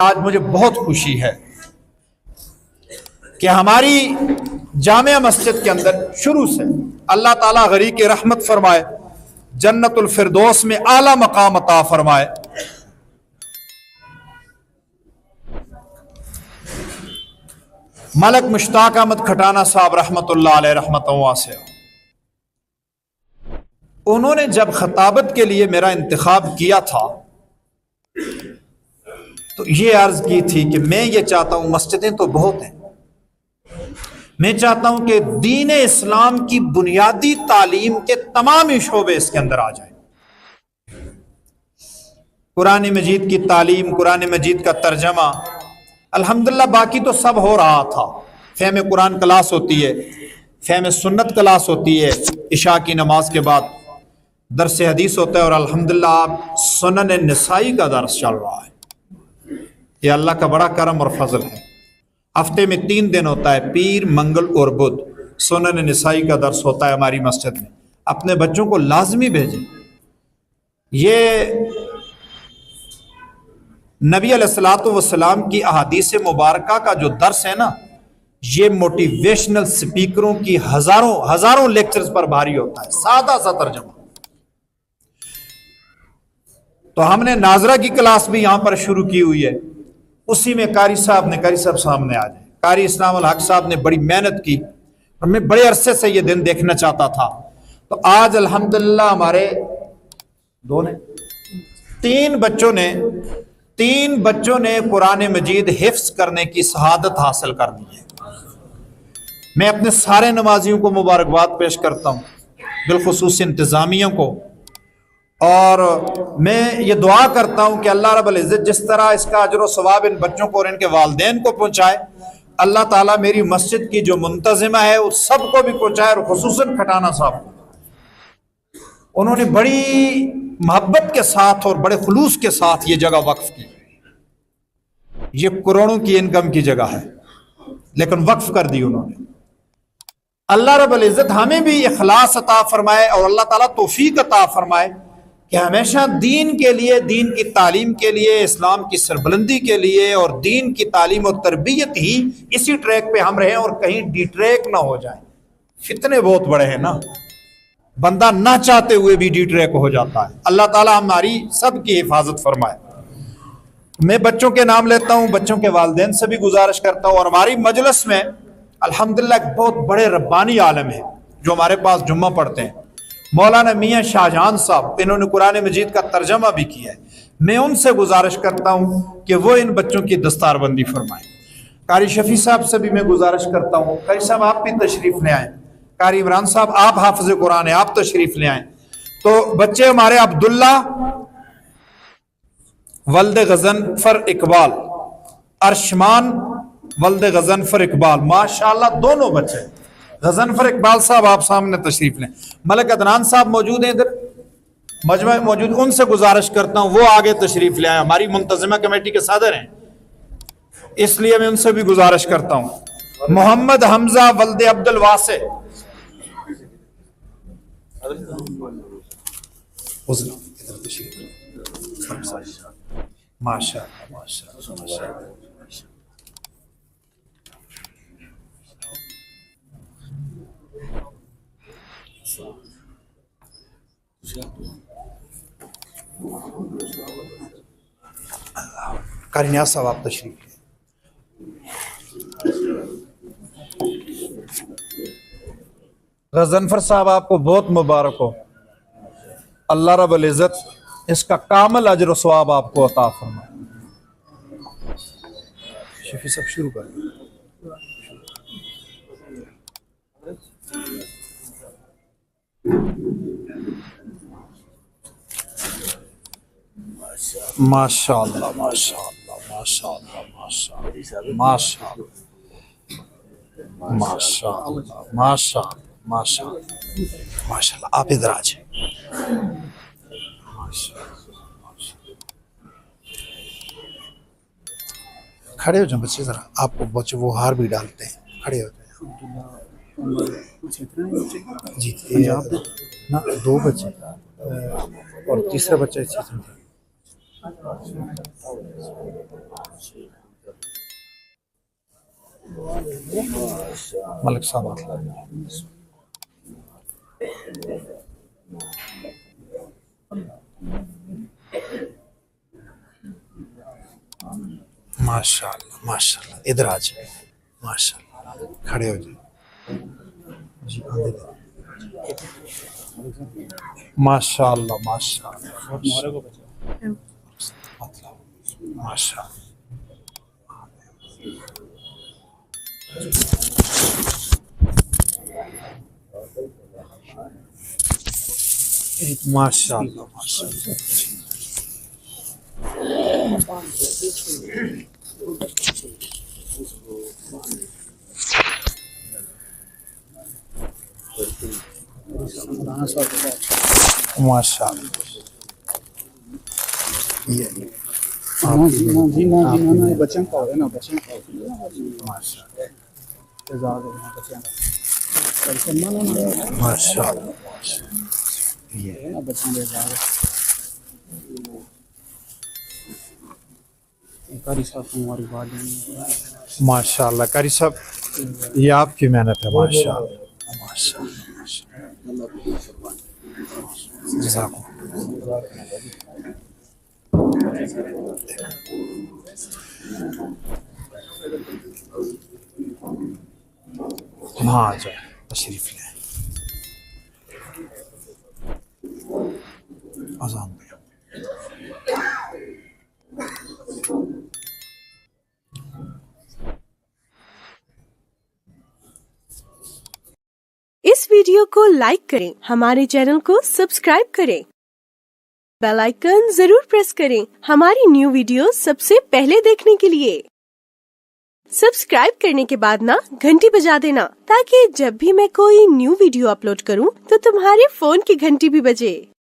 آج مجھے بہت خوشی ہے کہ ہماری جامع مسجد کے اندر شروع سے اللہ تعالیٰ غریق رحمت فرمائے، جنت الفردوس میں اعلیٰ مقام عطا فرمائے۔ ملک مشتاق احمد کھٹانہ صاحب رحمت اللہ علیہ رحمت واسعہ، انہوں نے جب خطابت کے لیے میرا انتخاب کیا تھا تو یہ عرض کی تھی کہ میں یہ چاہتا ہوں، مسجدیں تو بہت ہیں، میں چاہتا ہوں کہ دین اسلام کی بنیادی تعلیم کے تمام شعبے اس کے اندر آ جائیں۔ قرآن مجید کی تعلیم، قرآن مجید کا ترجمہ، الحمدللہ باقی تو سب ہو رہا تھا۔ فہم قرآن کلاس ہوتی ہے، فہم سنت کلاس ہوتی ہے، عشاء کی نماز کے بعد درس حدیث ہوتا ہے، اور الحمدللہ آپ سنن نسائی کا درس چل رہا ہے۔ یہ اللہ کا بڑا کرم اور فضل ہے۔ ہفتے میں 3 دن ہوتا ہے، پیر، منگل اور بدھ، سنن نسائی کا درس ہوتا ہے ہماری مسجد میں۔ اپنے بچوں کو لازمی بھیجیں۔ یہ نبی علیہ الصلوۃ والسلام کی احادیث مبارکہ کا جو درس ہے نا، یہ موٹیویشنل سپیکروں کی ہزاروں لیکچرز پر بھاری ہوتا ہے، سادہ سا ترجمہ۔ تو ہم نے ناظرہ کی کلاس بھی یہاں پر شروع کی ہوئی ہے، اسی میں قاری صاحب سامنے آ جائیں۔ قاری اسلام الحق صاحب نے بڑی محنت کی اور میں بڑے عرصے سے یہ دن دیکھنا چاہتا تھا۔ تو آج الحمدللہ ہمارے 3 بچوں نے قرآن مجید حفظ کرنے کی شہادت حاصل کر دی ہے۔ میں اپنے سارے نمازیوں کو مبارکباد پیش کرتا ہوں، بالخصوص انتظامیہ کو، اور میں یہ دعا کرتا ہوں کہ اللہ رب العزت جس طرح اس کا اجر و ثواب ان بچوں کو اور ان کے والدین کو پہنچائے، اللہ تعالیٰ میری مسجد کی جو منتظمہ ہے اس سب کو بھی پہنچائے، اور خصوصاً کھٹانہ صاحب کو۔ انہوں نے بڑی محبت کے ساتھ اور بڑے خلوص کے ساتھ یہ جگہ وقف کی۔ یہ کروڑوں کی انکم کی جگہ ہے، لیکن وقف کر دی انہوں نے۔ اللہ رب العزت ہمیں بھی اخلاص عطا فرمائے، اور اللہ تعالیٰ توفیق عطا فرمائے کہ ہمیشہ دین کے لیے، دین کی تعلیم کے لیے، اسلام کی سربلندی کے لیے اور دین کی تعلیم و تربیت ہی اسی ٹریک پہ ہم رہیں، اور کہیں ڈی ٹریک نہ ہو جائیں۔ فتنے بہت بڑے ہیں نا، بندہ نہ چاہتے ہوئے بھی ڈی ٹریک ہو جاتا ہے۔ اللہ تعالیٰ ہماری سب کی حفاظت فرمائے۔ میں بچوں کے نام لیتا ہوں، بچوں کے والدین سے بھی گزارش کرتا ہوں، اور ہماری مجلس میں الحمدللہ ایک بہت بڑے ربانی عالم ہیں جو ہمارے پاس جمعہ پڑھتے ہیں، مولانا میاں شاہجہان صاحب، انہوں نے قرآن مجید کا ترجمہ بھی کیا ہے۔ میں ان سے گزارش کرتا ہوں کہ وہ ان بچوں کی دستار بندی فرمائیں۔ قاری شفیع صاحب سے بھی میں گزارش کرتا ہوں، قاری صاحب آپ بھی تشریف لے آئیں۔ قاری عمران صاحب آپ حافظ قرآن ہیں، آپ تشریف لے آئیں۔ تو بچے ہمارے عبداللہ ولد غضنفر اقبال، ارشمان ولد غضنفر اقبال، ماشاءاللہ دونوں بچے۔ غضنفر اقبال صاحب آپ سامنے تشریف لیں۔ ملک عدنان صاحب موجود ہیں، ادھر مجمع موجود، ان سے گزارش کرتا ہوں وہ آگے تشریف لے آئیں، ہماری منتظمہ کمیٹی کے صدر ہیں، اس لیے میں ان سے بھی گزارش کرتا ہوں۔ محمد حمزہ ولد عبد الواسع، ماشاء اللہ۔ قاری نیاز صاحب آپ تشریف لیں۔ غضنفر صاحب آپ کو بہت مبارک ہو، اللہ رب العزت اس کا کامل اجر و ثواب آپ کو عطا فرمائے۔ شفیع صاحب شروع کر دیں۔ ماشاء اللہ ماشاء اللہ ماشاء اللہ ماشاء اللہ ماشاء اللہ ماشاء اللہ ماشاء اللہ ماشاء اللہ ماشاء اللہ۔ آپ ادھر آ جائیں۔ کھڑے ہو جائیں بچے، ذرا آپ کو بچے وہ ہار بھی ڈالتے ہیں، کھڑے ہو جائیں۔ جی نا 2 بچے اور تیسرا بچہ اس چیز میں ملک صاحب ماشاء اللہ ماشاء اللہ، ادھر آ جائیں، ماشاء اللہ کھڑے ہو جائیں جی، ماشاء اللہ ماشاء اللہ ماشاء اللہ ماشاء اللہ ماشاء اللہ ماشاء اللہ بچوں کا ہے نا، بچوں کا ماشاء اللہ ماشاء اللہ قاری صاحب، یہ آپ کی محنت ہے، ماشاء اللہ ماشاء اللہ جزاکم ہاں آ جائے، تشریف لیں، اذان پہ اس ویڈیو کو لائک کریں، ہمارے چینل کو سبسکرائب کریں، بیل آئیکن ضرور پریس کریں ہماری نیو ویڈیو سب سے پہلے دیکھنے کے لیے۔ سبسکرائب کرنے کے بعد نا گھنٹی بجا دینا تاکہ جب بھی میں کوئی نیو ویڈیو اپلوڈ کروں تو تمہارے فون کی گھنٹی بھی بجے۔